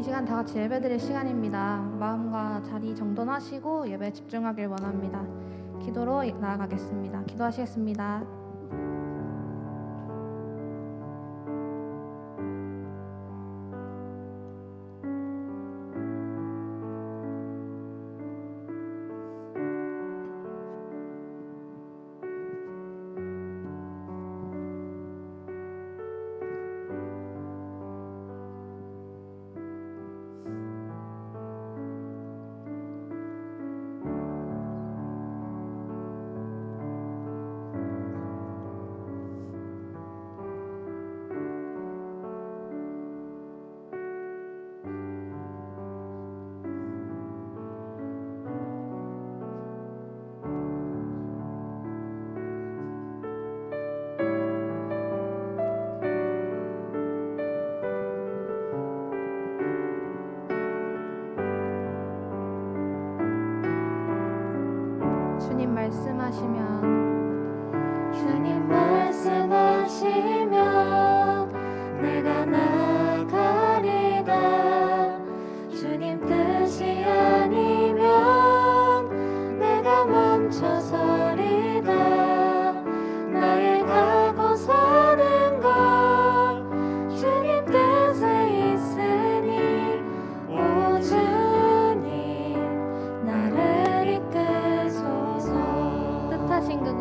이 시간 다 같이 예배드릴 시간입니다. 마음과 자리 정돈하시고 예배에 집중하길 원합니다. 기도로 나아가겠습니다. 기도하시겠습니다. 주님 말씀하시면 내가 나가리다. 주님 뜻이 아니면 내가 멈춰서리다. 나의 가고 사는 것 주님 뜻에 있으니 오 주님 나를 이끄소서. 뜻하신 그곳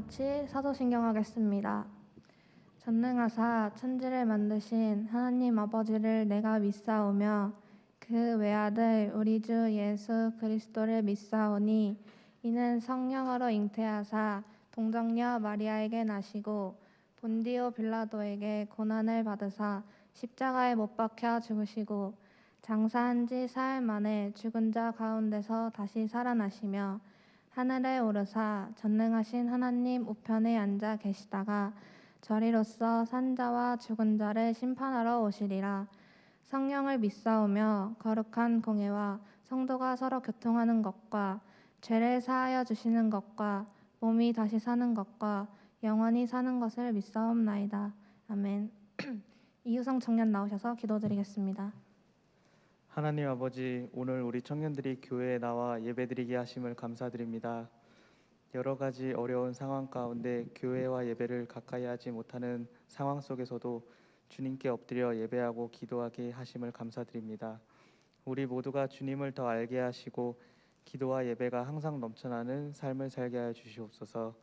같이 사도신경하겠습니다. 전능하사 천지를 만드신 하나님 아버지를 내가 믿사오며 그 외아들 우리 주 예수 그리스도를 믿사오니 이는 성령으로 잉태하사 동정녀 마리아에게 나시고 본디오 빌라도에게 고난을 받으사 십자가에 못 박혀 죽으시고 장사한 지 사흘 만에 죽은 자 가운데서 다시 살아나시며 하늘에 오르사 전능하신 하나님 우편에 앉아 계시다가 저리로서 산 자와 죽은 자를 심판하러 오시리라. 성령을 믿사오며 거룩한 공예와 성도가 서로 교통하는 것과 죄를 사하여 주시는 것과 몸이 다시 사는 것과 영원히 사는 것을 믿사옵나이다. 아멘. 이유성 청년 나오셔서 기도드리겠습니다. 하나님 아버지, 오늘 우리 청년들이 교회에 나와 예배드리게 하심을 감사드립니다. 여러 가지 어려운 상황 가운데 교회와 예배를 가까이 하지 못하는 상황 속에서도 주님께 엎드려 예배하고 기도하게 하심을 감사드립니다. 우리 모두가 주님을 더 알게 하시고 기도와 예배가 항상 넘쳐나는 삶을 살게 하여 주시옵소서.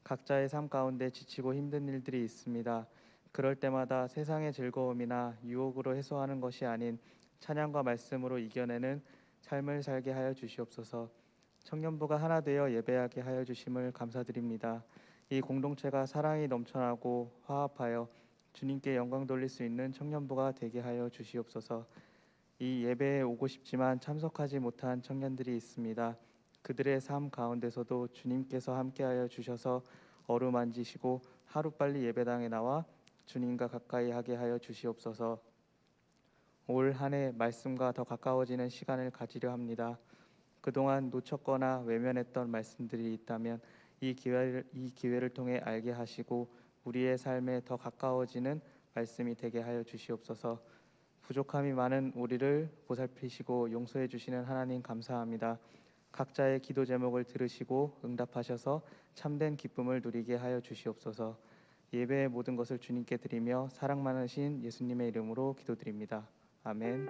각자의 삶 가운데 지치고 힘든 일들이 있습니다. 그럴 때마다 세상의 즐거움이나 유혹으로 해소하는 것이 아닌 찬양과 말씀으로 이겨내는 삶을 살게 하여 주시옵소서. 청년부가 하나 되어 예배하게 하여 주심을 감사드립니다. 이 공동체가 사랑이 넘쳐나고 화합하여 주님께 영광 돌릴 수 있는 청년부가 되게 하여 주시옵소서. 이 예배에 오고 싶지만 참석하지 못한 청년들이 있습니다. 그들의 삶 가운데서도 주님께서 함께하여 주셔서 어루만지시고 하루빨리 예배당에 나와 주님과 가까이 하게 하여 주시옵소서. 올 한 해 말씀과 더 가까워지는 시간을 가지려 합니다. 그동안 놓쳤거나 외면했던 말씀들이 있다면 이 기회를 통해 알게 하시고 우리의 삶에 더 가까워지는 말씀이 되게 하여 주시옵소서. 부족함이 많은 우리를 보살피시고 용서해 주시는 하나님 감사합니다. 각자의 기도 제목을 들으시고 응답하셔서 참된 기쁨을 누리게 하여 주시옵소서. 예배의 모든 것을 주님께 드리며 사랑 많으신 예수님의 이름으로 기도드립니다. 아멘.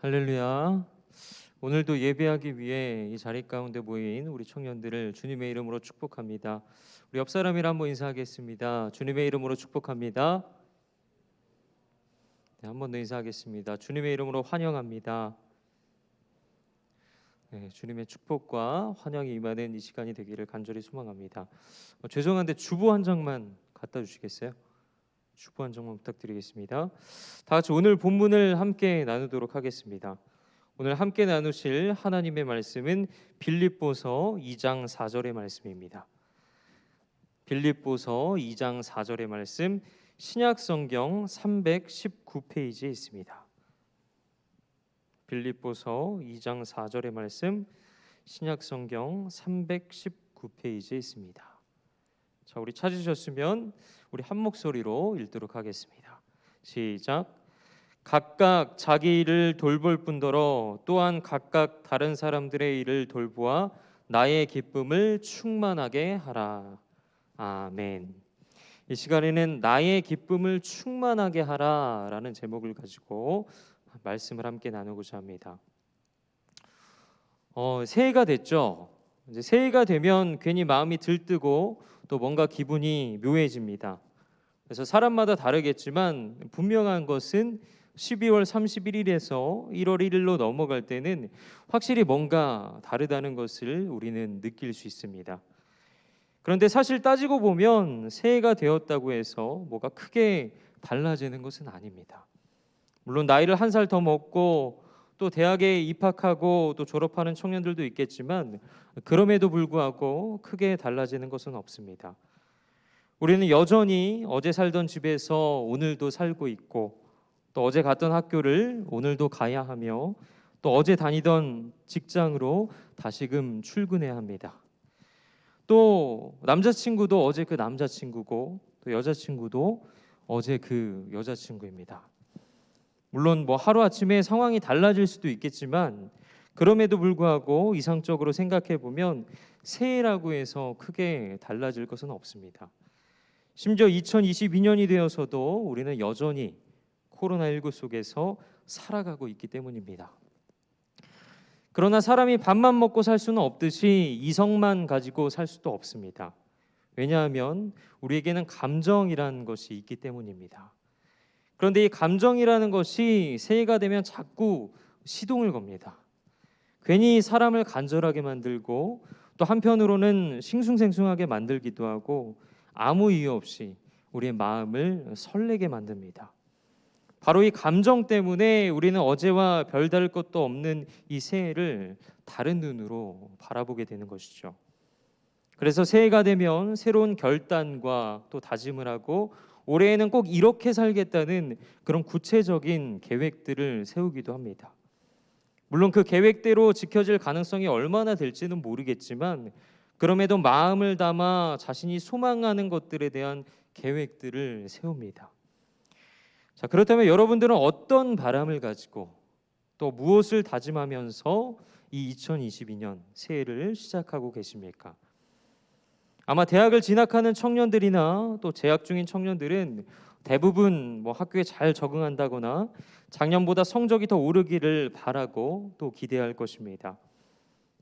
할렐루야. 오늘도 예배하기 위해 이 자리 가운데 모인 우리 청년들을 주님의 이름으로 축복합니다. 우리 옆 사람이랑 한번 인사하겠습니다. 주님의 이름으로 축복합니다. 네, 한 번 더 인사하겠습니다. 주님의 이름으로 환영합니다. 네, 주님의 축복과 환영이 임하는 이 시간이 되기를 간절히 소망합니다. 죄송한데 주보 한 장만 갖다 주시겠어요? 주보 한 장만 부탁드리겠습니다. 다 같이 오늘 본문을 함께 나누도록 하겠습니다. 오늘 함께 나누실 하나님의 말씀은 빌립보서 2장 4절의 말씀입니다. 빌립보서 2장 4절의 말씀 신약성경 319페이지에 있습니다. 빌립보서 2장 4절의 말씀 신약성경 319페이지에 있습니다. 자, 우리 찾으셨으면 우리 한 목소리로 읽도록 하겠습니다. 시작. 각각 자기 일을 돌볼 뿐더러 또한 각각 다른 사람들의 일을 돌보아 나의 기쁨을 충만하게 하라. 아멘. 이 시간에는 나의 기쁨을 충만하게 하라라는 제목을 가지고 말씀을 함께 나누고자 합니다. 새해가 됐죠. 이제 새해가 되면 괜히 마음이 들뜨고 또 뭔가 기분이 묘해집니다. 그래서 사람마다 다르겠지만 분명한 것은 12월 31일에서 1월 1일로 넘어갈 때는 확실히 뭔가 다르다는 것을 우리는 느낄 수 있습니다. 그런데 사실 따지고 보면 새해가 되었다고 해서 뭐가 크게 달라지는 것은 아닙니다. 물론 나이를 한 살 더 먹고 또 대학에 입학하고 또 졸업하는 청년들도 있겠지만 그럼에도 불구하고 크게 달라지는 것은 없습니다. 우리는 여전히 어제 살던 집에서 오늘도 살고 있고 또 어제 갔던 학교를 오늘도 가야 하며 또 어제 다니던 직장으로 다시금 출근해야 합니다. 또 남자친구도 어제 그 남자친구고 또 여자친구도 어제 그 여자친구입니다. 물론 뭐 하루아침에 상황이 달라질 수도 있겠지만 그럼에도 불구하고 이상적으로 생각해 보면 새해라고 해서 크게 달라질 것은 없습니다. 심지어 2022년이 되어서도 우리는 여전히 코로나19 속에서 살아가고 있기 때문입니다. 그러나 사람이 밥만 먹고 살 수는 없듯이 이성만 가지고 살 수도 없습니다. 왜냐하면 우리에게는 감정이라는 것이 있기 때문입니다. 그런데 이 감정이라는 것이 새해가 되면 자꾸 시동을 겁니다. 괜히 사람을 간절하게 만들고 또 한편으로는 싱숭생숭하게 만들기도 하고 아무 이유 없이 우리의 마음을 설레게 만듭니다. 바로 이 감정 때문에 우리는 어제와 별다를 것도 없는 이 새해를 다른 눈으로 바라보게 되는 것이죠. 그래서 새해가 되면 새로운 결단과 또 다짐을 하고 올해에는 꼭 이렇게 살겠다는 그런 구체적인 계획들을 세우기도 합니다. 물론 그 계획대로 지켜질 가능성이 얼마나 될지는 모르겠지만 그럼에도 마음을 담아 자신이 소망하는 것들에 대한 계획들을 세웁니다. 자, 그렇다면 여러분들은 어떤 바람을 가지고 또 무엇을 다짐하면서 이 2022년 새해를 시작하고 계십니까? 아마 대학을 진학하는 청년들이나 또 재학 중인 청년들은 대부분 학교에 잘 적응한다거나 작년보다 성적이 더 오르기를 바라고 또 기대할 것입니다.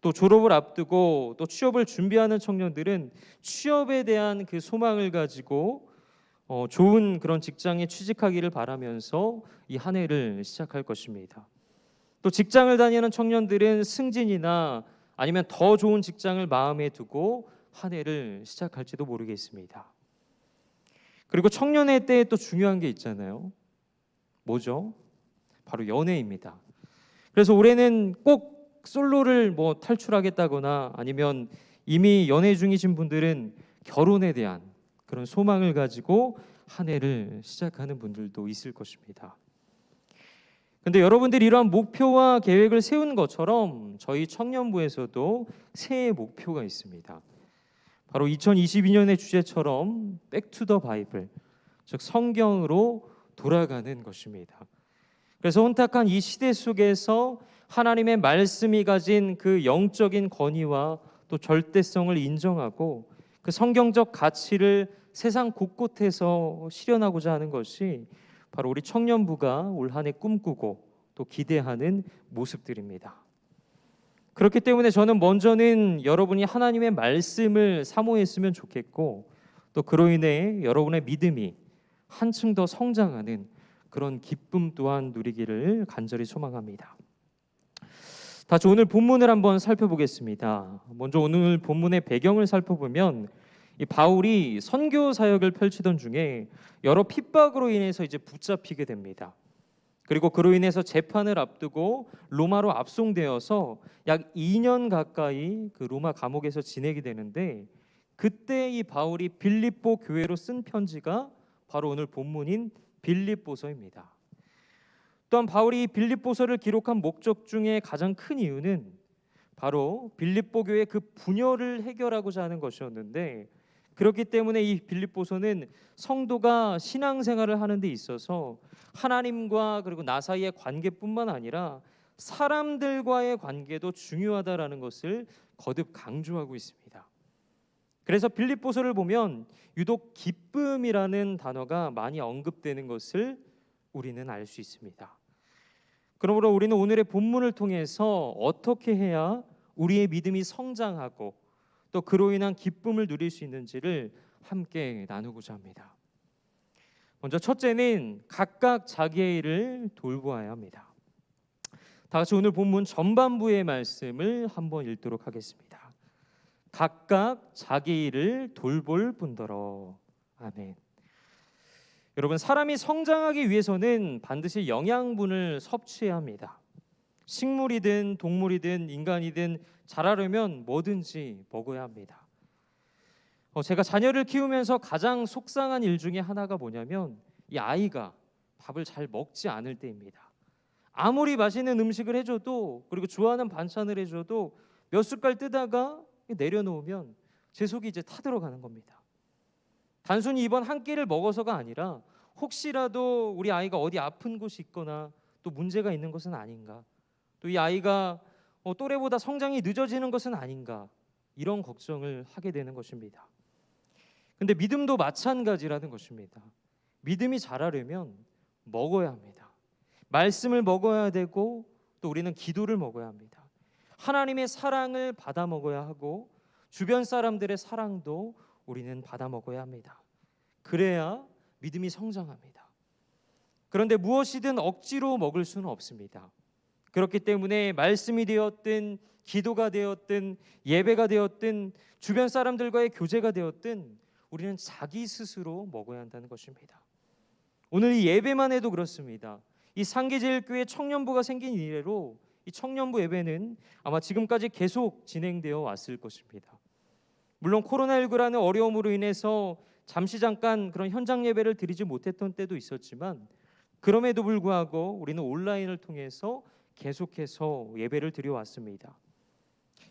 또 졸업을 앞두고 또 취업을 준비하는 청년들은 취업에 대한 그 소망을 가지고 좋은 그런 직장에 취직하기를 바라면서 이 한 해를 시작할 것입니다. 또 직장을 다니는 청년들은 승진이나 아니면 더 좋은 직장을 마음에 두고 한 해를 시작할지도 모르겠습니다. 그리고 청년의 때에 또 중요한 게 있잖아요. 뭐죠? 바로 연애입니다. 그래서 올해는 꼭 솔로를 탈출하겠다거나 아니면 이미 연애 중이신 분들은 결혼에 대한 그런 소망을 가지고 한 해를 시작하는 분들도 있을 것입니다. 근데 여러분들이 이러한 목표와 계획을 세운 것처럼 저희 청년부에서도 새해 목표가 있습니다. 바로 2022년의 주제처럼 Back to the Bible, 즉 성경으로 돌아가는 것입니다. 그래서 혼탁한 이 시대 속에서 하나님의 말씀이 가진 그 영적인 권위와 또 절대성을 인정하고 그 성경적 가치를 세상 곳곳에서 실현하고자 하는 것이 바로 우리 청년부가 올 한 해 꿈꾸고 또 기대하는 모습들입니다. 그렇기 때문에 저는 먼저는 여러분이 하나님의 말씀을 사모했으면 좋겠고 또 그로 인해 여러분의 믿음이 한층 더 성장하는 그런 기쁨 또한 누리기를 간절히 소망합니다. 다시 오늘 본문을 한번 살펴보겠습니다. 먼저 오늘 본문의 배경을 살펴보면 이 바울이 선교 사역을 펼치던 중에 여러 핍박으로 인해서 이제 붙잡히게 됩니다. 그리고 그로 인해서 재판을 앞두고 로마로 압송되어서 약 2년 가까이 그 로마 감옥에서 지내게 되는데 그때 이 바울이 빌립보 교회로 쓴 편지가 바로 오늘 본문인 빌립보서입니다. 또한 바울이 빌립보서를 기록한 목적 중에 가장 큰 이유는 바로 빌립보 교회의 그 분열을 해결하고자 하는 것이었는데 그렇기 때문에 이 빌립보서는 성도가 신앙생활을 하는 데 있어서 하나님과 그리고 나 사이의 관계뿐만 아니라 사람들과의 관계도 중요하다라는 것을 거듭 강조하고 있습니다. 그래서 빌립보서를 보면 유독 기쁨이라는 단어가 많이 언급되는 것을 우리는 알 수 있습니다. 그러므로 우리는 오늘의 본문을 통해서 어떻게 해야 우리의 믿음이 성장하고 또 그로 인한 기쁨을 누릴 수 있는지를 함께 나누고자 합니다. 먼저 첫째는 각각 자기의 일을 돌보아야 합니다. 다 같이 오늘 본문 전반부의 말씀을 한번 읽도록 하겠습니다. 각각 자기 일을 돌볼 뿐더러. 아멘. 여러분, 사람이 성장하기 위해서는 반드시 영양분을 섭취해야 합니다. 식물이든 동물이든 인간이든 자라려면 뭐든지 먹어야 합니다. 제가 자녀를 키우면서 가장 속상한 일 중에 하나가 뭐냐면 이 아이가 밥을 잘 먹지 않을 때입니다. 아무리 맛있는 음식을 해줘도 그리고 좋아하는 반찬을 해줘도 몇 숟갈 뜨다가 내려놓으면 제 속이 이제 타들어가는 겁니다. 단순히 이번 한 끼를 먹어서가 아니라 혹시라도 우리 아이가 어디 아픈 곳이 있거나 또 문제가 있는 것은 아닌가, 또 이 아이가 또래보다 성장이 늦어지는 것은 아닌가, 이런 걱정을 하게 되는 것입니다. 근데 믿음도 마찬가지라는 것입니다. 믿음이 자라려면 먹어야 합니다. 말씀을 먹어야 되고 또 우리는 기도를 먹어야 합니다. 하나님의 사랑을 받아 먹어야 하고 주변 사람들의 사랑도 우리는 받아 먹어야 합니다. 그래야 믿음이 성장합니다. 그런데 무엇이든 억지로 먹을 수는 없습니다. 그렇기 때문에 말씀이 되었든 기도가 되었든 예배가 되었든 주변 사람들과의 교제가 되었든 우리는 자기 스스로 먹어야 한다는 것입니다. 오늘 이 예배만 해도 그렇습니다. 이 상계제일교회 청년부가 생긴 이래로 이 청년부 예배는 아마 지금까지 계속 진행되어 왔을 것입니다. 물론 코로나19라는 어려움으로 인해서 잠깐 그런 현장 예배를 드리지 못했던 때도 있었지만 그럼에도 불구하고 우리는 온라인을 통해서 계속해서 예배를 드려왔습니다.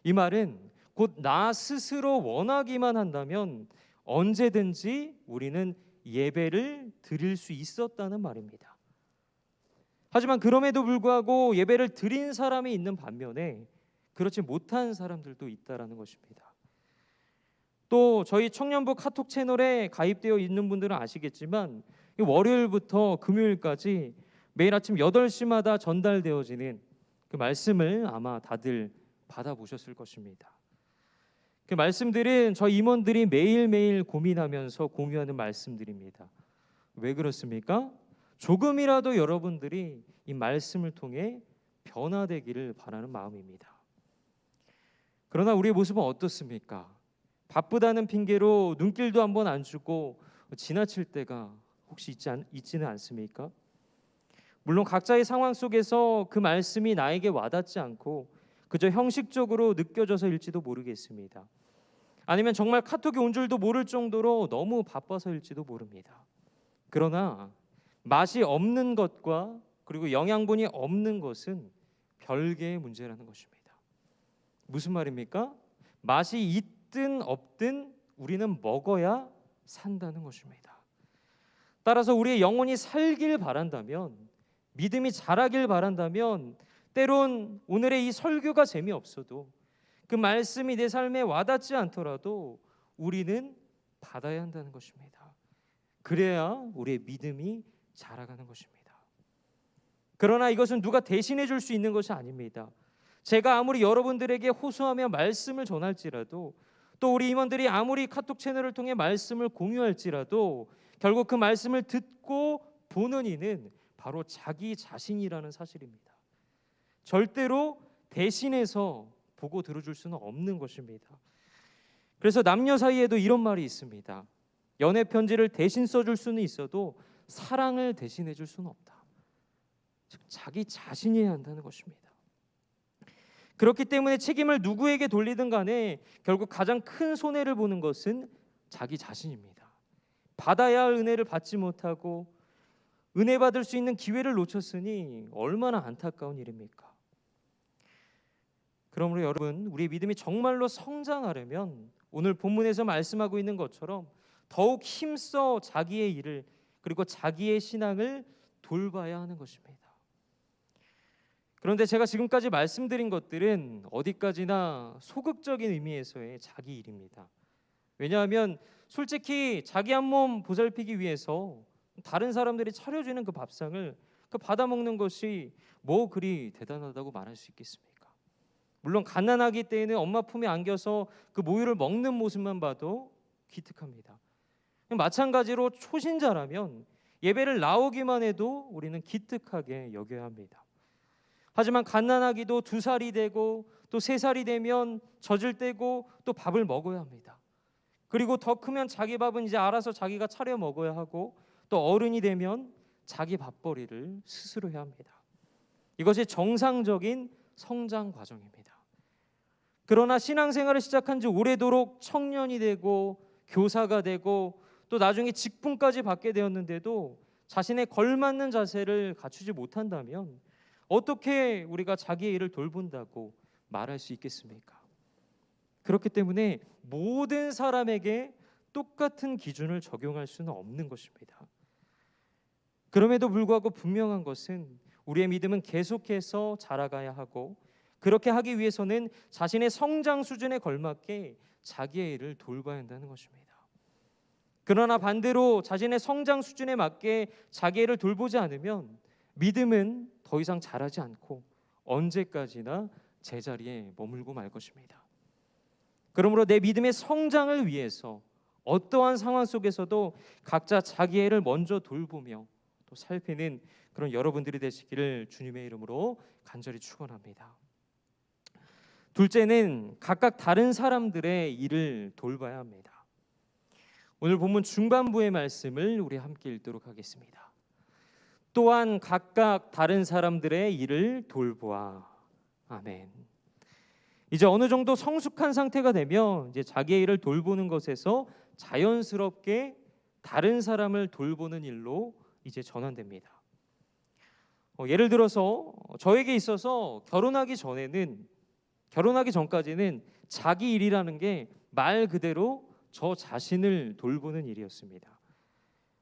이 말은 곧 나 스스로 원하기만 한다면 언제든지 우리는 예배를 드릴 수 있었다는 말입니다. 하지만 그럼에도 불구하고 예배를 드린 사람이 있는 반면에 그렇지 못한 사람들도 있다라는 것입니다. 또 저희 청년부 카톡 채널에 가입되어 있는 분들은 아시겠지만 월요일부터 금요일까지 매일 아침 8시마다 전달되어지는 그 말씀을 아마 다들 받아보셨을 것입니다. 그 말씀들은 저희 임원들이 매일매일 고민하면서 공유하는 말씀들입니다. 왜 그렇습니까? 조금이라도 여러분들이 이 말씀을 통해 변화되기를 바라는 마음입니다. 그러나 우리의 모습은 어떻습니까? 바쁘다는 핑계로 눈길도 한번 안 주고 지나칠 때가 혹시 있지는 않습니까? 물론 각자의 상황 속에서 그 말씀이 나에게 와닿지 않고 그저 형식적으로 느껴져서일지도 모르겠습니다. 아니면 정말 카톡이 온 줄도 모를 정도로 너무 바빠서일지도 모릅니다. 그러나 맛이 없는 것과 그리고 영양분이 없는 것은 별개의 문제라는 것입니다. 무슨 말입니까? 맛이 있든 없든 우리는 먹어야 산다는 것입니다. 따라서 우리의 영혼이 살길 바란다면, 믿음이 자라길 바란다면 때론 오늘의 이 설교가 재미없어도 그 말씀이 내 삶에 와닿지 않더라도 우리는 받아야 한다는 것입니다. 그래야 우리의 믿음이 자라가는 것입니다. 그러나 이것은 누가 대신해 줄 수 있는 것이 아닙니다. 제가 아무리 여러분들에게 호소하며 말씀을 전할지라도 또 우리 임원들이 아무리 카톡 채널을 통해 말씀을 공유할지라도 결국 그 말씀을 듣고 보는 이는 바로 자기 자신이라는 사실입니다. 절대로 대신해서 보고 들어줄 수는 없는 것입니다. 그래서 남녀 사이에도 이런 말이 있습니다. 연애 편지를 대신 써줄 수는 있어도 사랑을 대신해 줄 수는 없다. 즉 자기 자신이 해야 한다는 것입니다. 그렇기 때문에 책임을 누구에게 돌리든 간에 결국 가장 큰 손해를 보는 것은 자기 자신입니다. 받아야 할 은혜를 받지 못하고 은혜 받을 수 있는 기회를 놓쳤으니 얼마나 안타까운 일입니까? 그러므로 여러분, 우리의 믿음이 정말로 성장하려면 오늘 본문에서 말씀하고 있는 것처럼 더욱 힘써 자기의 일을 그리고 자기의 신앙을 돌봐야 하는 것입니다. 그런데 제가 지금까지 말씀드린 것들은 어디까지나 소극적인 의미에서의 자기 일입니다. 왜냐하면 솔직히 자기 한 몸 보살피기 위해서 다른 사람들이 차려주는 그 밥상을 받아먹는 것이 뭐 그리 대단하다고 말할 수 있겠습니까? 물론 갓난아기 때에는 엄마 품에 안겨서 그 모유를 먹는 모습만 봐도 기특합니다. 마찬가지로 초신자라면 예배를 나오기만 해도 우리는 기특하게 여겨야 합니다. 하지만 갓난아기도 2살이 되고 또 3살이 되면 젖을 떼고 또 밥을 먹어야 합니다. 그리고 더 크면 자기 밥은 이제 알아서 자기가 차려 먹어야 하고 또 어른이 되면 자기 밥벌이를 스스로 해야 합니다. 이것이 정상적인 성장 과정입니다. 그러나 신앙생활을 시작한 지 오래도록 청년이 되고 교사가 되고 또 나중에 직분까지 받게 되었는데도 자신의 걸맞는 자세를 갖추지 못한다면 어떻게 우리가 자기의 일을 돌본다고 말할 수 있겠습니까? 그렇기 때문에 모든 사람에게 똑같은 기준을 적용할 수는 없는 것입니다. 그럼에도 불구하고 분명한 것은 우리의 믿음은 계속해서 자라가야 하고 그렇게 하기 위해서는 자신의 성장 수준에 걸맞게 자기의 일을 돌봐야 한다는 것입니다. 그러나 반대로 자신의 성장 수준에 맞게 자기의 일을 돌보지 않으면 믿음은 더 이상 자라지 않고 언제까지나 제자리에 머물고 말 것입니다. 그러므로 내 믿음의 성장을 위해서 어떠한 상황 속에서도 각자 자기의 일을 먼저 돌보며 또 살피는 그런 여러분들이 되시기를 주님의 이름으로 간절히 축원합니다. 둘째는 각각 다른 사람들의 일을 돌봐야 합니다. 오늘 본문 중반부의 말씀을 우리 함께 읽도록 하겠습니다. 또한 각각 다른 사람들의 일을 돌보아. 아멘. 이제 어느 정도 성숙한 상태가 되면 이제 자기의 일을 돌보는 것에서 자연스럽게 다른 사람을 돌보는 일로 이제 전환됩니다. 예를 들어서 저에게 있어서 결혼하기 전까지는 자기 일이라는 게 말 그대로 저 자신을 돌보는 일이었습니다.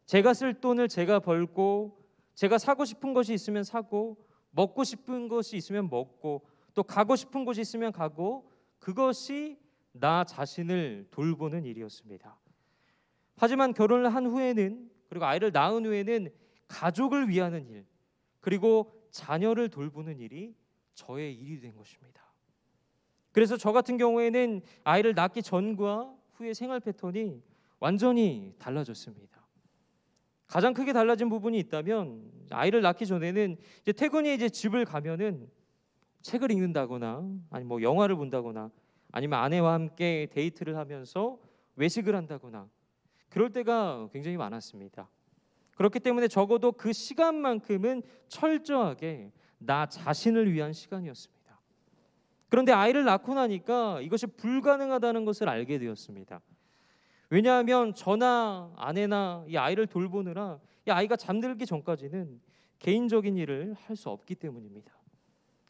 제가 쓸 돈을 제가 벌고, 제가 사고 싶은 것이 있으면 사고, 먹고 싶은 것이 있으면 먹고, 또 가고 싶은 곳이 있으면 가고, 그것이 나 자신을 돌보는 일이었습니다. 하지만 결혼을 한 후에는, 그리고 아이를 낳은 후에는 가족을 위하는 일, 그리고 자녀를 돌보는 일이 저의 일이 된 것입니다. 그래서 저 같은 경우에는 아이를 낳기 전과 후의 생활 패턴이 완전히 달라졌습니다. 가장 크게 달라진 부분이 있다면, 아이를 낳기 전에는 이제 퇴근 후에 이제 집을 가면은 책을 읽는다거나, 아니 뭐 영화를 본다거나, 아니면 아내와 함께 데이트를 하면서 외식을 한다거나, 그럴 때가 굉장히 많았습니다. 그렇기 때문에 적어도 그 시간만큼은 철저하게 나 자신을 위한 시간이었습니다. 그런데 아이를 낳고 나니까 이것이 불가능하다는 것을 알게 되었습니다. 왜냐하면 저나 아내나 이 아이를 돌보느라 이 아이가 잠들기 전까지는 개인적인 일을 할 수 없기 때문입니다.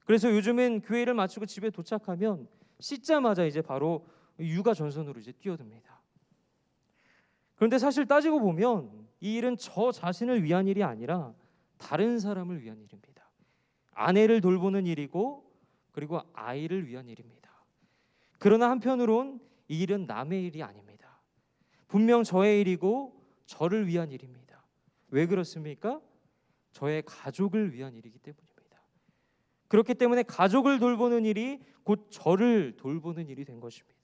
그래서 요즘은 교회를 마치고 집에 도착하면 씻자마자 이제 바로 육아 전선으로 이제 뛰어듭니다. 그런데 사실 따지고 보면 이 일은 저 자신을 위한 일이 아니라 다른 사람을 위한 일입니다. 아내를 돌보는 일이고, 그리고 아이를 위한 일입니다. 그러나 한편으론 이 일은 남의 일이 아닙니다. 분명 저의 일이고 저를 위한 일입니다. 왜 그렇습니까? 저의 가족을 위한 일이기 때문입니다. 그렇기 때문에 가족을 돌보는 일이 곧 저를 돌보는 일이 된 것입니다.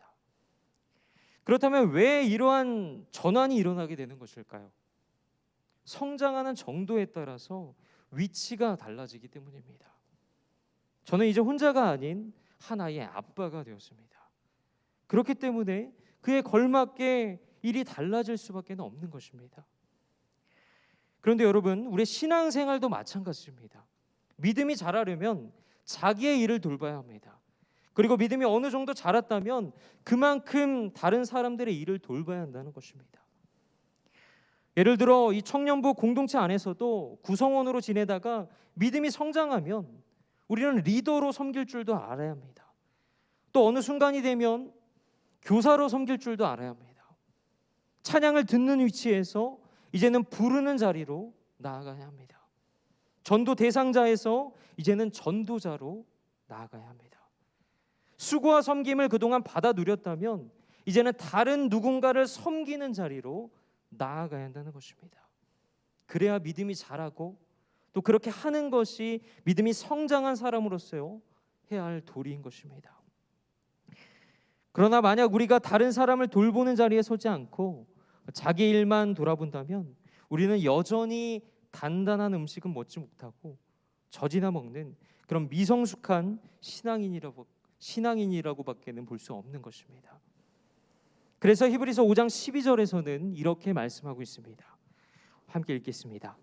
그렇다면 왜 이러한 전환이 일어나게 되는 것일까요? 성장하는 정도에 따라서 위치가 달라지기 때문입니다. 저는 이제 혼자가 아닌 하나의 아빠가 되었습니다. 그렇기 때문에 그에 걸맞게 일이 달라질 수밖에 없는 것입니다. 그런데 여러분, 우리의 신앙생활도 마찬가지입니다. 믿음이 자라려면 자기의 일을 돌봐야 합니다. 그리고 믿음이 어느 정도 자랐다면 그만큼 다른 사람들의 일을 돌봐야 한다는 것입니다. 예를 들어 이 청년부 공동체 안에서도 구성원으로 지내다가 믿음이 성장하면 우리는 리더로 섬길 줄도 알아야 합니다. 또 어느 순간이 되면 교사로 섬길 줄도 알아야 합니다. 찬양을 듣는 위치에서 이제는 부르는 자리로 나아가야 합니다. 전도 대상자에서 이제는 전도자로 나아가야 합니다. 수고와 섬김을 그동안 받아 누렸다면 이제는 다른 누군가를 섬기는 자리로 나아가야 한다는 것입니다. 그래야 믿음이 자라고, 또 그렇게 하는 것이 믿음이 성장한 사람으로서 해야 할 도리인 것입니다. 그러나 만약 우리가 다른 사람을 돌보는 자리에 서지 않고 자기 일만 돌아본다면 우리는 여전히 단단한 음식은 먹지 못하고 젖이나 먹는 그런 미성숙한 신앙인이라고밖에는 볼 수 없는 것입니다. 그래서 히브리서 5장 12절에서는 이렇게 말씀하고 있습니다. 함께 읽겠습니다.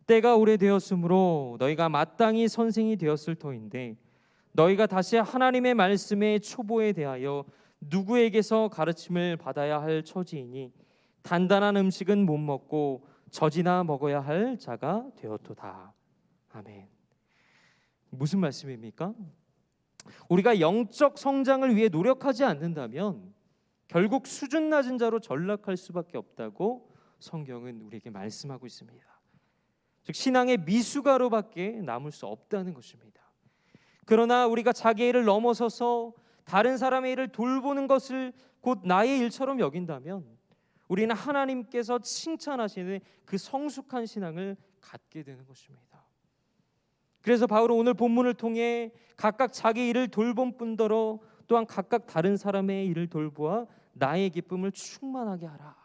때가 오래되었으므로 너희가 마땅히 선생이 되었을 터인데 너희가 다시 하나님의 말씀의 초보에 대하여 누구에게서 가르침을 받아야 할 처지이니 단단한 음식은 못 먹고 젖이나 먹어야 할 자가 되었도다. 아멘. 무슨 말씀입니까? 우리가 영적 성장을 위해 노력하지 않는다면 결국 수준 낮은 자로 전락할 수밖에 없다고 성경은 우리에게 말씀하고 있습니다. 즉 신앙의 미숙아로밖에 남을 수 없다는 것입니다. 그러나 우리가 자기의 일을 넘어서서 다른 사람의 일을 돌보는 것을 곧 나의 일처럼 여긴다면 우리는 하나님께서 칭찬하시는 그 성숙한 신앙을 갖게 되는 것입니다. 그래서 바울은 오늘 본문을 통해 각각 자기 일을 돌본 뿐더러 또한 각각 다른 사람의 일을 돌보아 나의 기쁨을 충만하게 하라,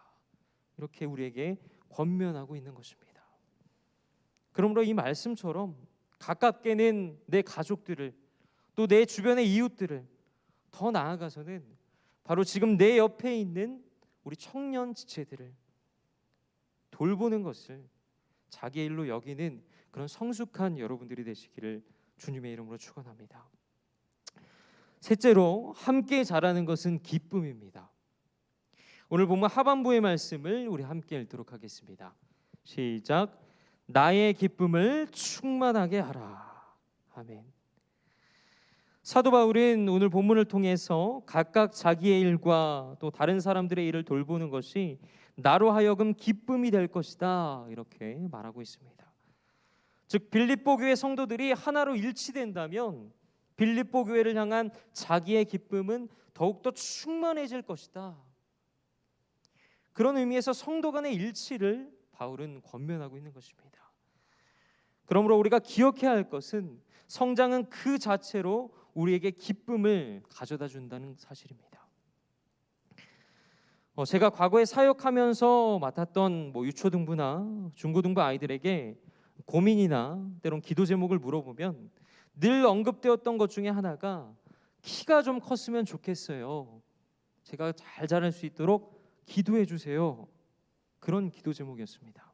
이렇게 우리에게 권면하고 있는 것입니다. 그러므로 이 말씀처럼 가깝게는 내 가족들을, 또 내 주변의 이웃들을, 더 나아가서는 바로 지금 내 옆에 있는 우리 청년 지체들을 돌보는 것을 자기의 일로 여기는 그런 성숙한 여러분들이 되시기를 주님의 이름으로 축원합니다. 셋째로, 함께 자라는 것은 기쁨입니다. 오늘 보면 하반부의 말씀을 우리 함께 읽도록 하겠습니다. 시작. 나의 기쁨을 충만하게 하라. 아멘. 사도 바울은 오늘 본문을 통해서 각각 자기의 일과 또 다른 사람들의 일을 돌보는 것이 나로 하여금 기쁨이 될 것이다, 이렇게 말하고 있습니다. 즉 빌립보 교회 성도들이 하나로 일치된다면 빌립보 교회를 향한 자기의 기쁨은 더욱더 충만해질 것이다. 그런 의미에서 성도 간의 일치를 바울은 권면하고 있는 것입니다. 그러므로 우리가 기억해야 할 것은 성장은 그 자체로 우리에게 기쁨을 가져다 준다는 사실입니다. 제가 과거에 사역하면서 맡았던 유초등부나 중고등부 아이들에게 고민이나 때론 기도 제목을 물어보면 늘 언급되었던 것 중에 하나가 키가 좀 컸으면 좋겠어요. 제가 잘 자랄 수 있도록 기도해 주세요. 그런 기도 제목이었습니다.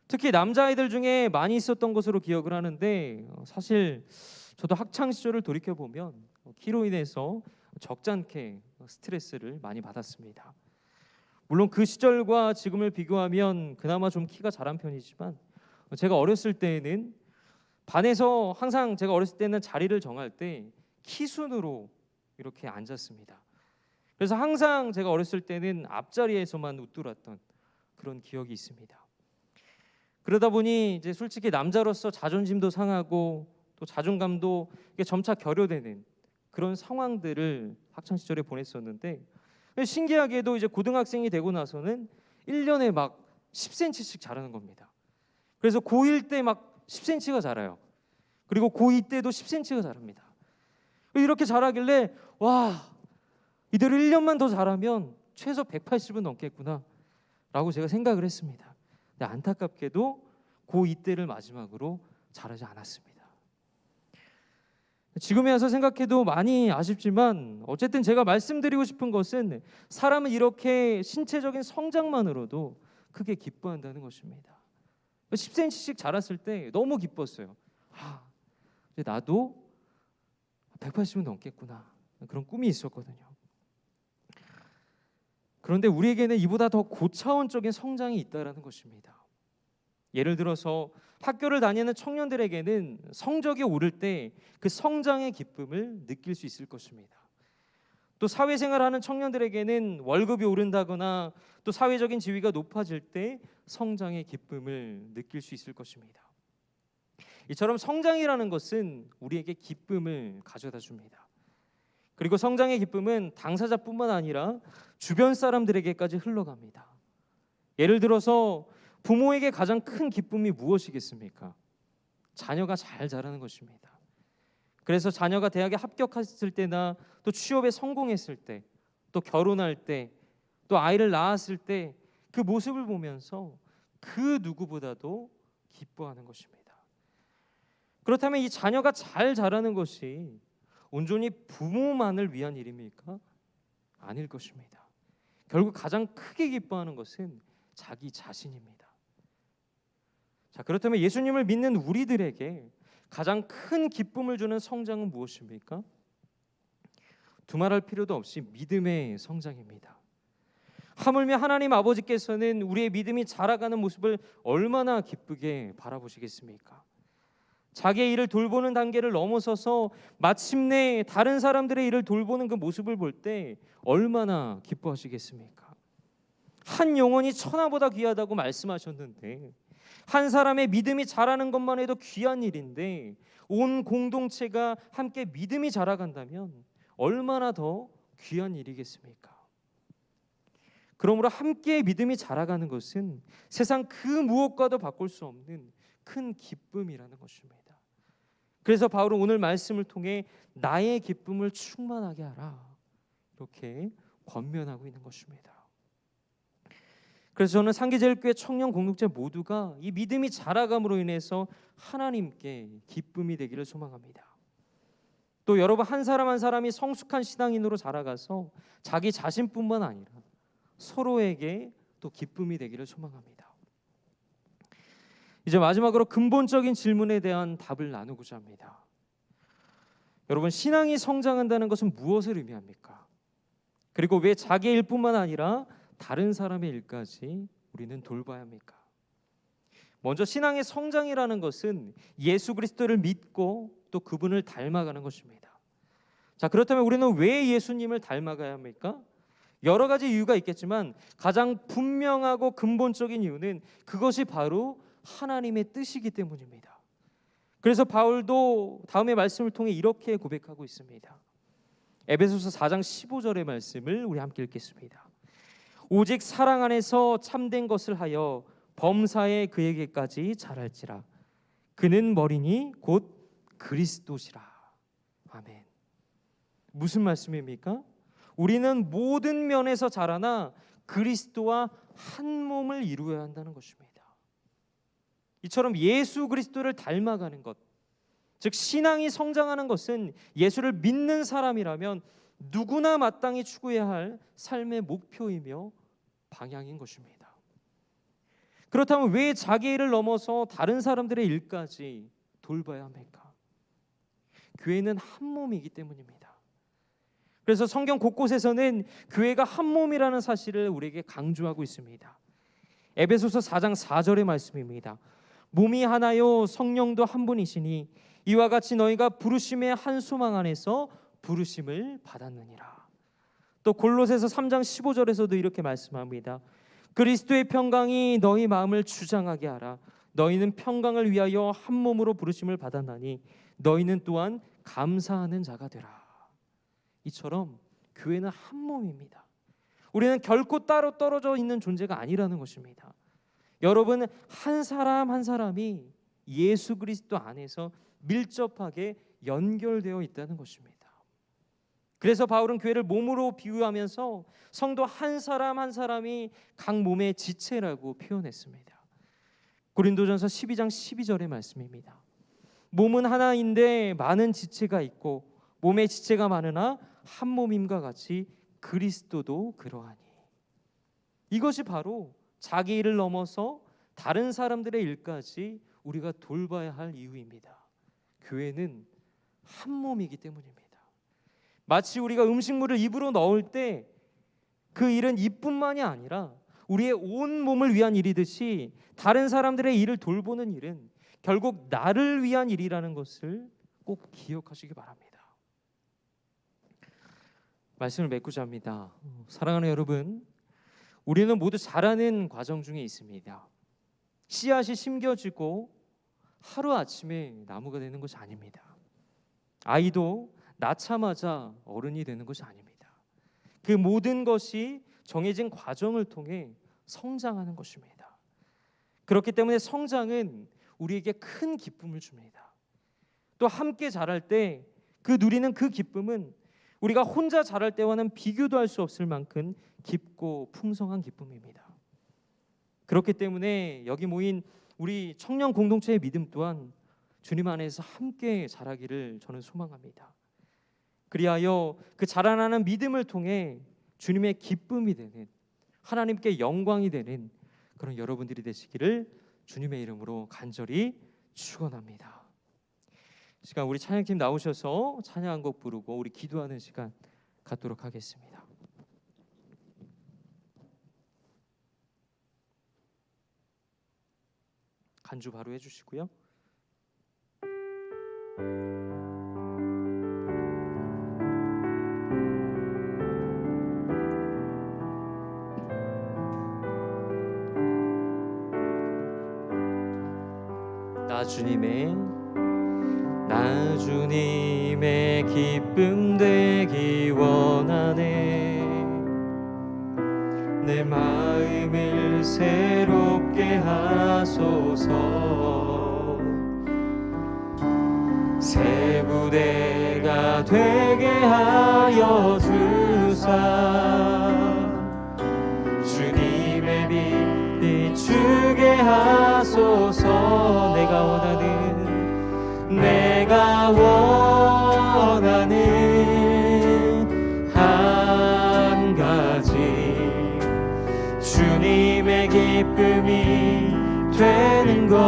특히 남자아이들 중에 많이 있었던 것으로 기억을 하는데, 사실 저도 학창 시절을 돌이켜 보면 키로 인해서 적잖게 스트레스를 많이 받았습니다. 물론 그 시절과 지금을 비교하면 그나마 좀 키가 자란 편이지만, 제가 어렸을 때에는 반에서 항상 제가 어렸을 때는 자리를 정할 때 키순으로 이렇게 앉았습니다. 그래서 항상 제가 어렸을 때는 앞자리에서만 웃돌았던 그런 기억이 있습니다. 그러다 보니 이제 솔직히 남자로서 자존심도 상하고 또 자존감도 점차 결여되는 그런 상황들을 학창 시절에 보냈었는데, 신기하게도 이제 고등학생이 되고 나서는 1년에 막 10cm씩 자라는 겁니다. 그래서 고1 때 막 10cm가 자라요. 그리고 고2 때도 10cm가 자랍니다. 이렇게 자라길래 와, 이대로 1년만 더 자라면 최소 180은 넘겠구나 라고 제가 생각을 했습니다. 근데 안타깝게도 고2 때를 마지막으로 자라지 않았습니다. 지금에 와서 생각해도 많이 아쉽지만 어쨌든 제가 말씀드리고 싶은 것은 사람은 이렇게 신체적인 성장만으로도 크게 기뻐한다는 것입니다. 10cm씩 자랐을 때 너무 기뻤어요. 이제 나도 180은 넘겠구나, 그런 꿈이 있었거든요. 그런데 우리에게는 이보다 더 고차원적인 성장이 있다는 것입니다. 예를 들어서 학교를 다니는 청년들에게는 성적이 오를 때 그 성장의 기쁨을 느낄 수 있을 것입니다. 또 사회생활하는 청년들에게는 월급이 오른다거나 또 사회적인 지위가 높아질 때 성장의 기쁨을 느낄 수 있을 것입니다. 이처럼 성장이라는 것은 우리에게 기쁨을 가져다 줍니다. 그리고 성장의 기쁨은 당사자뿐만 아니라 주변 사람들에게까지 흘러갑니다. 예를 들어서 부모에게 가장 큰 기쁨이 무엇이겠습니까? 자녀가 잘 자라는 것입니다. 그래서 자녀가 대학에 합격했을 때나 또 취업에 성공했을 때, 또 결혼할 때, 또 아이를 낳았을 때 그 모습을 보면서 그 누구보다도 기뻐하는 것입니다. 그렇다면 이 자녀가 잘 자라는 것이 온전히 부모만을 위한 일입니까? 아닐 것입니다. 결국 가장 크게 기뻐하는 것은 자기 자신입니다. 자, 그렇다면 예수님을 믿는 우리들에게 가장 큰 기쁨을 주는 성장은 무엇입니까? 두말할 필요도 없이 믿음의 성장입니다. 하물며 하나님 아버지께서는 우리의 믿음이 자라가는 모습을 얼마나 기쁘게 바라보시겠습니까? 자기의 일을 돌보는 단계를 넘어서서 마침내 다른 사람들의 일을 돌보는 그 모습을 볼 때 얼마나 기뻐하시겠습니까? 한 영혼이 천하보다 귀하다고 말씀하셨는데 한 사람의 믿음이 자라는 것만 해도 귀한 일인데 온 공동체가 함께 믿음이 자라간다면 얼마나 더 귀한 일이겠습니까? 그러므로 함께 믿음이 자라가는 것은 세상 그 무엇과도 바꿀 수 없는 큰 기쁨이라는 것입니다. 그래서 바울은 오늘 말씀을 통해 나의 기쁨을 충만하게 하라, 이렇게 권면하고 있는 것입니다. 그래서 저는 상기제일교회 청년 공동체 모두가 이 믿음이 자라감으로 인해서 하나님께 기쁨이 되기를 소망합니다. 또 여러분 한 사람 한 사람이 성숙한 신앙인으로 자라가서 자기 자신뿐만 아니라 서로에게 또 기쁨이 되기를 소망합니다. 이제 마지막으로 근본적인 질문에 대한 답을 나누고자 합니다. 여러분, 신앙이 성장한다는 것은 무엇을 의미합니까? 그리고 왜 자기의 일뿐만 아니라 다른 사람의 일까지 우리는 돌봐야 합니까? 먼저 신앙의 성장이라는 것은 예수 그리스도를 믿고 또 그분을 닮아가는 것입니다. 자, 그렇다면 우리는 왜 예수님을 닮아가야 합니까? 여러 가지 이유가 있겠지만 가장 분명하고 근본적인 이유는 그것이 바로 하나님의 뜻이기 때문입니다. 그래서 바울도 다음의 말씀을 통해 이렇게 고백하고 있습니다. 에베소서 4장 15절의 말씀을 우리 함께 읽겠습니다. 오직 사랑 안에서 참된 것을 하여 범사에 그에게까지 자랄지라. 그는 머리니 곧 그리스도시라. 아멘. 무슨 말씀입니까? 우리는 모든 면에서 자라나 그리스도와 한 몸을 이루어야 한다는 것입니다. 이처럼 예수 그리스도를 닮아가는 것, 즉 신앙이 성장하는 것은 예수를 믿는 사람이라면 누구나 마땅히 추구해야 할 삶의 목표이며 방향인 것입니다. 그렇다면 왜 자기 일을 넘어서 다른 사람들의 일까지 돌봐야 합니까? 교회는 한 몸이기 때문입니다. 그래서 성경 곳곳에서는 교회가 한 몸이라는 사실을 우리에게 강조하고 있습니다. 에베소서 4장 4절의 말씀입니다. 몸이 하나요 성령도 한 분이시니 이와 같이 너희가 부르심의 한 소망 안에서 부르심을 받았느니라. 또 골로새서 3장 15절에서도 이렇게 말씀합니다. 그리스도의 평강이 너희 마음을 주장하게 하라. 너희는 평강을 위하여 한 몸으로 부르심을 받았나니 너희는 또한 감사하는 자가 되라. 이처럼 교회는 한 몸입니다. 우리는 결코 따로 떨어져 있는 존재가 아니라는 것입니다. 여러분 한 사람 한 사람이 예수 그리스도 안에서 밀접하게 연결되어 있다는 것입니다. 그래서 바울은 교회를 몸으로 비유하면서 성도 한 사람 한 사람이 각 몸의 지체라고 표현했습니다. 고린도전서 12장 12절의 말씀입니다. 몸은 하나인데 많은 지체가 있고 몸의 지체가 많으나 한 몸임과 같이 그리스도도 그러하니. 이것이 바로 자기 일을 넘어서 다른 사람들의 일까지 우리가 돌봐야 할 이유입니다. 교회는 한 몸이기 때문입니다. 마치 우리가 음식물을 입으로 넣을 때 그 일은 입뿐만이 아니라 우리의 온 몸을 위한 일이듯이 다른 사람들의 일을 돌보는 일은 결국 나를 위한 일이라는 것을 꼭 기억하시기 바랍니다. 말씀을 맺고자 합니다. 사랑하는 여러분, 우리는 모두 자라는 과정 중에 있습니다. 씨앗이 심겨지고 하루아침에 나무가 되는 것이 아닙니다. 아이도 낳자마자 어른이 되는 것이 아닙니다. 그 모든 것이 정해진 과정을 통해 성장하는 것입니다. 그렇기 때문에 성장은 우리에게 큰 기쁨을 줍니다. 또 함께 자랄 때 그 누리는 그 기쁨은 우리가 혼자 자랄 때와는 비교도 할 수 없을 만큼 깊고 풍성한 기쁨입니다. 그렇기 때문에 여기 모인 우리 청년 공동체의 믿음 또한 주님 안에서 함께 자라기를 저는 소망합니다. 그리하여 그 자라나는 믿음을 통해 주님의 기쁨이 되는, 하나님께 영광이 되는 그런 여러분들이 되시기를 주님의 이름으로 간절히 축원합니다. 시간 우리 찬양팀 나오셔서 찬양 한 곡 부르고 우리 기도하는 시간 갖도록 하겠습니다. 간주 바로 해주시고요. 나 주님의 기쁨 되기 원하네. 내 마음을 새롭게 하소서. 새 부대가 되게 하여 주사. 주님의 빛 비추게 하소서. 내가 원하는 한 가지, 주님의 기쁨이 되는 것.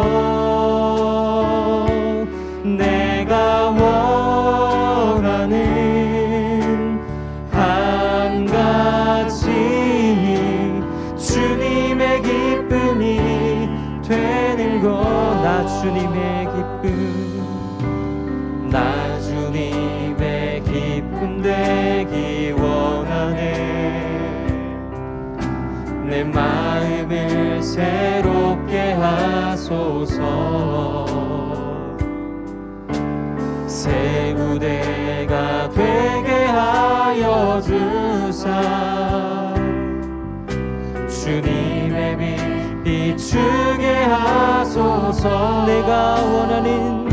내가 원하는 한 가지, 주님의 기쁨이 되는 것. 나 주님의 기쁨 되기 원하네. 내 마음을 새롭게 하소서. 새 부대가 되게 하여 주사. 주님의 빛 비추게 하소서. 내가 원하는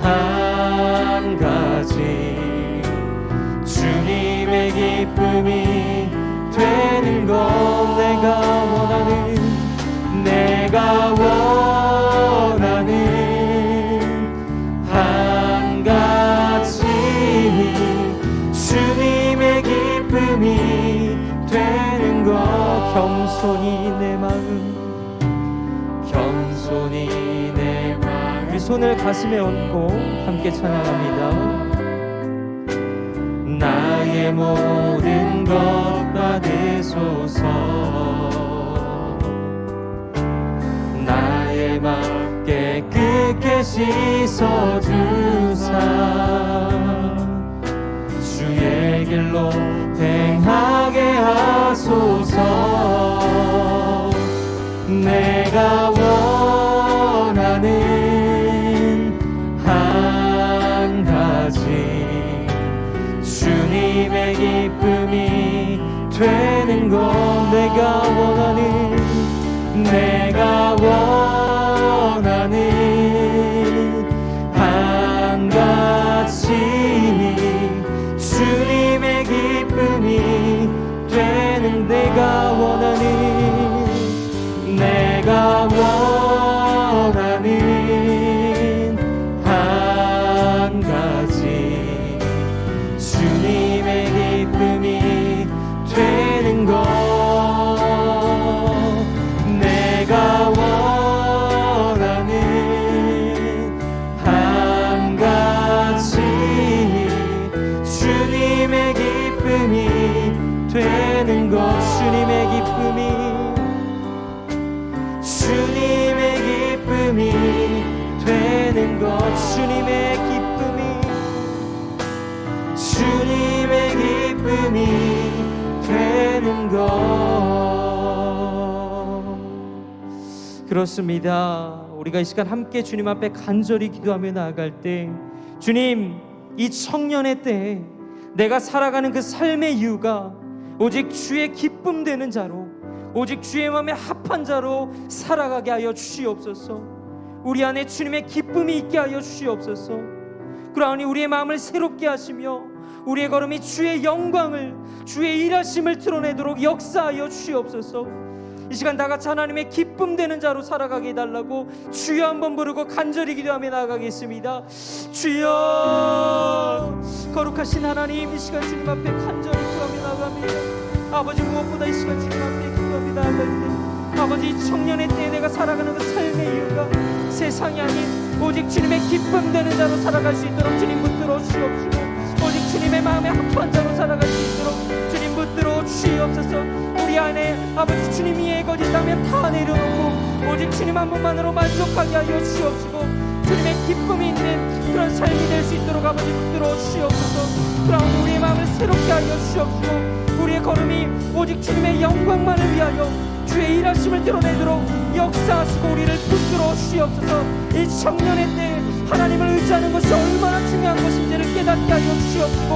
한 가지, 주님의 기쁨이 되는 것. 내가 원하는 한 가지, 주님의 기쁨이 되는 것. 겸손히 내 마음, 우리 손을 가슴에 얹고 함께 찬양합니다. 나의 모든 것 받으소서. 나의 맘 깨끗게 씻어주사. 주의 길로 행하게 하소서. 내가 원하는 한 가지, 주님의 기쁨이 되는 것. 내가 원하는 한 가지, 주님의 기쁨이 되는. 내가 원하는 한 가지, 주님의 기쁨이 되는 것. 내가 원하는 한 가지, 주님의 기쁨이 되는 것. 주님의 기쁨이 되는 것. 주님의 기쁨이 되는 것. 그렇습니다. 우리가 이 시간 함께 주님 앞에 간절히 기도하며 나아갈 때, 주님, 이 청년의 때에 내가 살아가는 그 삶의 이유가 오직 주의 기쁨 되는 자로, 오직 주의 마음에 합한 자로 살아가게 하여 주시옵소서. 우리 안에 주님의 기쁨이 있게 하여 주시옵소서. 그러하니 우리의 마음을 새롭게 하시며 우리의 걸음이 주의 영광을, 주의 일하심을 드러내도록 역사하여 주시옵소서. 이 시간 다같이 하나님의 기쁨 되는 자로 살아가게 해달라고 주여 한번 부르고 간절히 기도하며 나아가겠습니다. 주여, 거룩하신 하나님, 이 시간 주님 앞에 간절히 기도하며 나아갑니다. 아버지, 무엇보다 이 시간 주님 앞에 기도하며 나아갈 때, 아버지, 청년의 때에 내가 살아가는 그 삶의 이유가 세상이 아닌 오직 주님의 기쁨 되는 자로 살아갈 수 있도록 주님 붙들어 주시옵시고, 오직 주님의 마음에 합한 자로 살아갈 수 있도록 주님 붙들어 주시옵소서. 우리 안에 아버지 주님 위에 거짓다면 다 내려놓고 오직 주님 한 분만으로 만족하게 하여 주시옵시고, 주님의 기쁨이 있는 그런 삶이 될 수 있도록 아버지 붙들어 주시옵소서. 그러나 우리의 마음을 새롭게 하여 주시옵시고, 우리의 걸음이 오직 주님의 영광만을 위하여, 주의 일하심을 드러내도록 역사하시고 우리를 붙들어 주시옵소서. 이 청년의 때 하나님을 의지하는 것이 얼마나 중요한 것인지를 깨닫게 하여 주시옵시고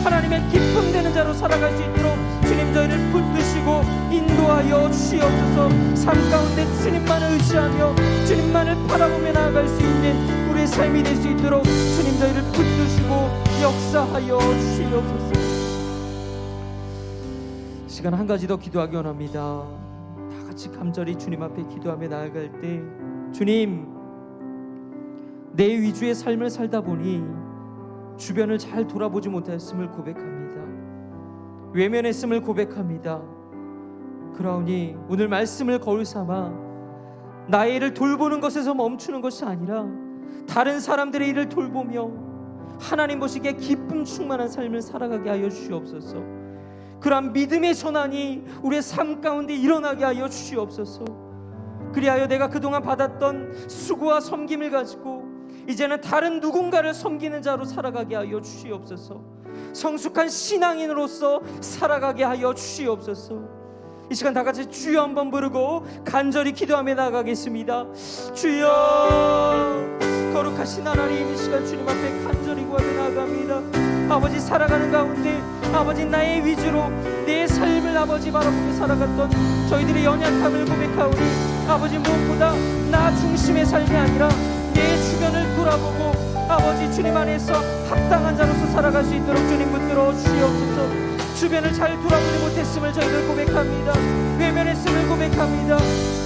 하나님의 기쁨 되는 자로 살아갈 수 있도록 주님 저희를 붙드시고 인도하여 주시옵소서. 삶 가운데 주님만을 의지하며 주님만을 바라보며 나아갈 수 있는 우리의 삶이 될 수 있도록 주님 저희를 붙드시고 역사하여 주시옵소서. 시간 한 가지 더 기도하기 원합니다. 다 같이 간절히 주님 앞에 기도하며 나아갈 때 주님, 내 위주의 삶을 살다 보니 주변을 잘 돌아보지 못했음을 고백합니다. 외면했음을 고백합니다. 그러니 오늘 말씀을 거울 삼아 나의 일을 돌보는 것에서 멈추는 것이 아니라 다른 사람들의 일을 돌보며 하나님 보시기에 기쁨 충만한 삶을 살아가게 하여 주시옵소서. 그러한 믿음의 전환이 우리의 삶 가운데 일어나게 하여 주시옵소서. 그리하여 내가 그동안 받았던 수고와 섬김을 가지고 이제는 다른 누군가를 섬기는 자로 살아가게 하여 주시옵소서. 성숙한 신앙인으로서 살아가게 하여 주시옵소서. 이 시간 다 같이 주여 한번 부르고 간절히 기도하며 나가겠습니다. 주여, 거룩하신 하나님, 이 시간 주님 앞에 간절히 구하며 나아갑니다. 아버지, 살아가는 가운데 아버지 나의 위주로 내 삶을 아버지 바라보며 살아갔던 저희들의 연약함을 고백하오니 아버지 무엇보다 나 중심의 삶이 아니라 내 주변을 돌아보고 아버지 주님 안에서 합당한 자로서 살아갈 수 있도록 주님 붙들어 주시옵소서. 주변을 잘 돌아보지 못했음을 저희들 고백합니다. 외면했음을 고백합니다.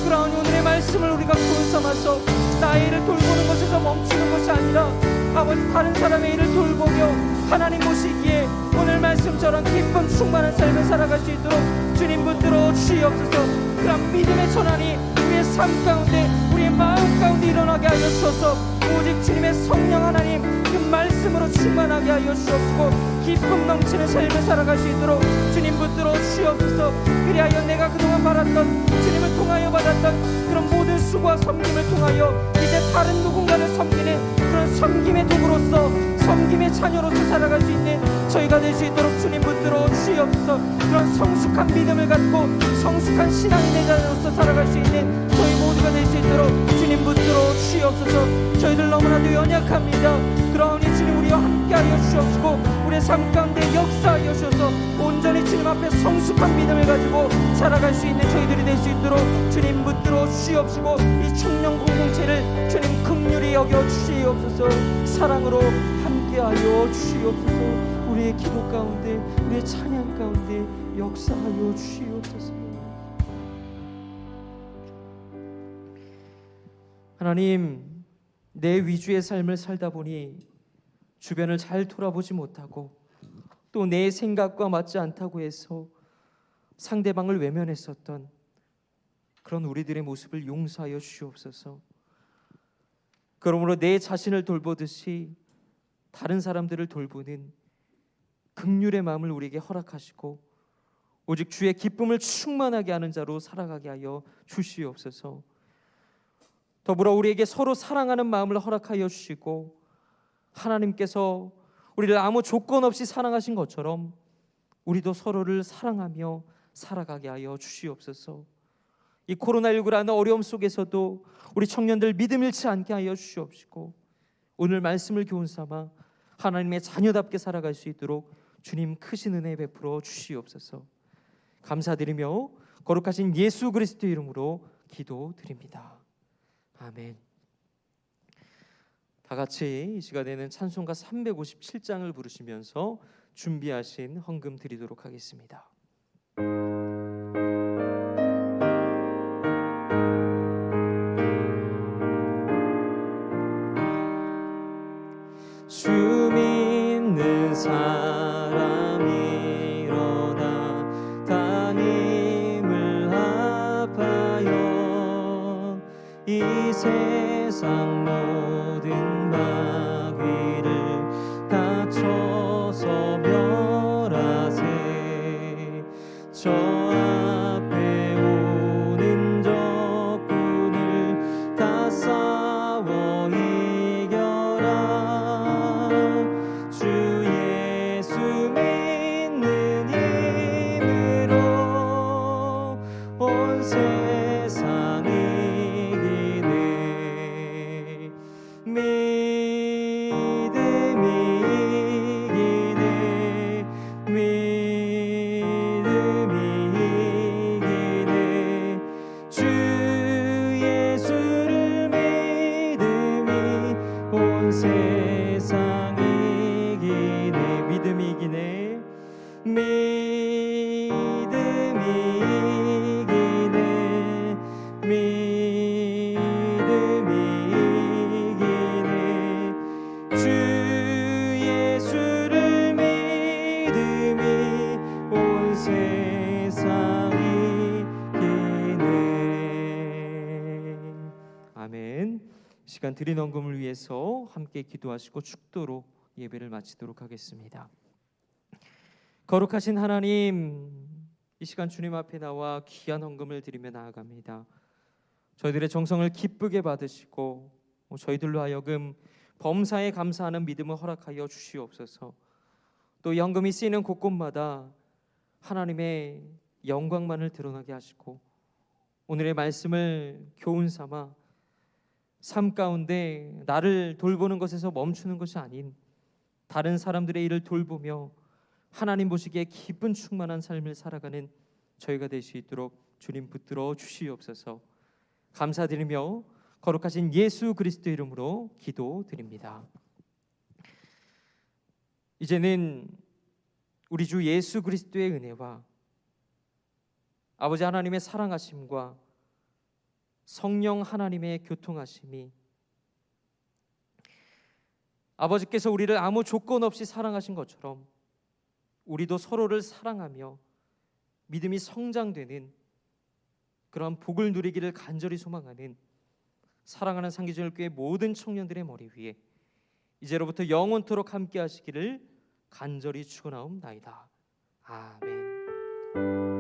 그러니 오늘의 말씀을 우리가 고을 삼아서 나의 일을 돌보는 것에서 멈추는 것이 아니라 아버지 다른 사람의 일을 돌보며 하나님 보시기에 오늘 말씀처럼 기쁨 충만한 삶을 살아갈 수 있도록 주님 붙들어 주시옵소서. 그런 믿음의 전환이 우리의 삶 가운데 우리의 마음 가운데 일어나게 하여 주셔서 오직 주님의 성령 하나님 그 말씀으로 충만하게 하여 주옵시고 기쁨 넘치는 삶을 살아갈 수 있도록 주님 붙들어 주시옵소서. 그리하여 내가 그동안 받았던 주님을 통하여 받았던 그런 모든 수고와 섬김을 통하여 이제 다른 누군가를 섬기는 그런 섬김의 도구로서 섬김의 자녀로서 살아갈 수 있는 저희가 될 수 있도록 주님 붙들어 주시옵소서. 그런 성숙한 믿음을 갖고 성숙한 신앙인의 자녀로서 살아갈 수 있는 저희 모두가 될 수 있도록 주님 붙들어 주시옵소서. 저희들 너무나도 연약합니다. 그러니 주님 우리와 함께하여 주시옵시고 우리의 삶 가운데 역사하여 주셔서 온전히 주님 앞에 성숙한 믿음을 가지고 살아갈 수 있는 저희들이 될 수 있도록 주님 붙들어 주시옵시고 이 청년 공동체를 주님 긍휼히 여겨 주시옵소서. 사랑으로 함께하여 주시옵소서. 우리의 기도 가운데 우리의 찬양 가운데 역사하여 주시옵소서. 하나님, 내 위주의 삶을 살다 보니 주변을 잘 돌아보지 못하고 또 내 생각과 맞지 않다고 해서 상대방을 외면했었던 그런 우리들의 모습을 용서하여 주시옵소서. 그러므로 내 자신을 돌보듯이 다른 사람들을 돌보는 긍휼의 마음을 우리에게 허락하시고 오직 주의 기쁨을 충만하게 하는 자로 살아가게 하여 주시옵소서. 더불어 우리에게 서로 사랑하는 마음을 허락하여 주시고 하나님께서 우리를 아무 조건 없이 사랑하신 것처럼 우리도 서로를 사랑하며 살아가게 하여 주시옵소서. 이 코로나19라는 어려움 속에서도 우리 청년들 믿음 잃지 않게 하여 주시옵시고 오늘 말씀을 교훈 삼아 하나님의 자녀답게 살아갈 수 있도록 주님 크신 은혜 베풀어 주시옵소서. 감사드리며 거룩하신 예수 그리스도 이름으로 기도드립니다. 아멘. 다 같이 이 시간에는 찬송가 357장을 부르시면서 준비하신 헌금 드리도록 하겠습니다. 주 믿는 사람 일어나 담임을 합하여 이 세상 모든 마귀를 다쳐서 멸하세. 저 앞에 오는 적군을 다 싸워 이겨라. 주 예수 믿는 힘으로 온 세상 세상 이기네. 믿음이 이기네. 믿음이 이기네. 믿음이 이기네. 주 예수를 믿음이 온 세상이 이기네. 아멘. 이 시간 드린 헌금을 위해서 함께 기도하시고 축도로 예배를 마치도록 하겠습니다. 거룩하신 하나님, 이 시간 주님 앞에 나와 귀한 헌금을 드리며 나아갑니다. 저희들의 정성을 기쁘게 받으시고 저희들로 하여금 범사에 감사하는 믿음을 허락하여 주시옵소서. 또 이 헌금이 쓰이는 곳곳마다 하나님의 영광만을 드러나게 하시고 오늘의 말씀을 교훈 삼아 삶 가운데 나를 돌보는 것에서 멈추는 것이 아닌 다른 사람들의 일을 돌보며 하나님 보시기에 기쁜 충만한 삶을 살아가는 저희가 될 수 있도록 주님 붙들어 주시옵소서. 감사드리며 거룩하신 예수 그리스도 이름으로 기도드립니다. 이제는 우리 주 예수 그리스도의 은혜와 아버지 하나님의 사랑하심과 성령 하나님의 교통하심이 아버지께서 우리를 아무 조건 없이 사랑하신 것처럼 우리도 서로를 사랑하며 믿음이 성장되는 그런 복을 누리기를 간절히 소망하는 사랑하는 상기절교회 모든 청년들의 머리 위에 이제로부터 영원토록 함께 하시기를 간절히 축원하옵나이다. 아멘.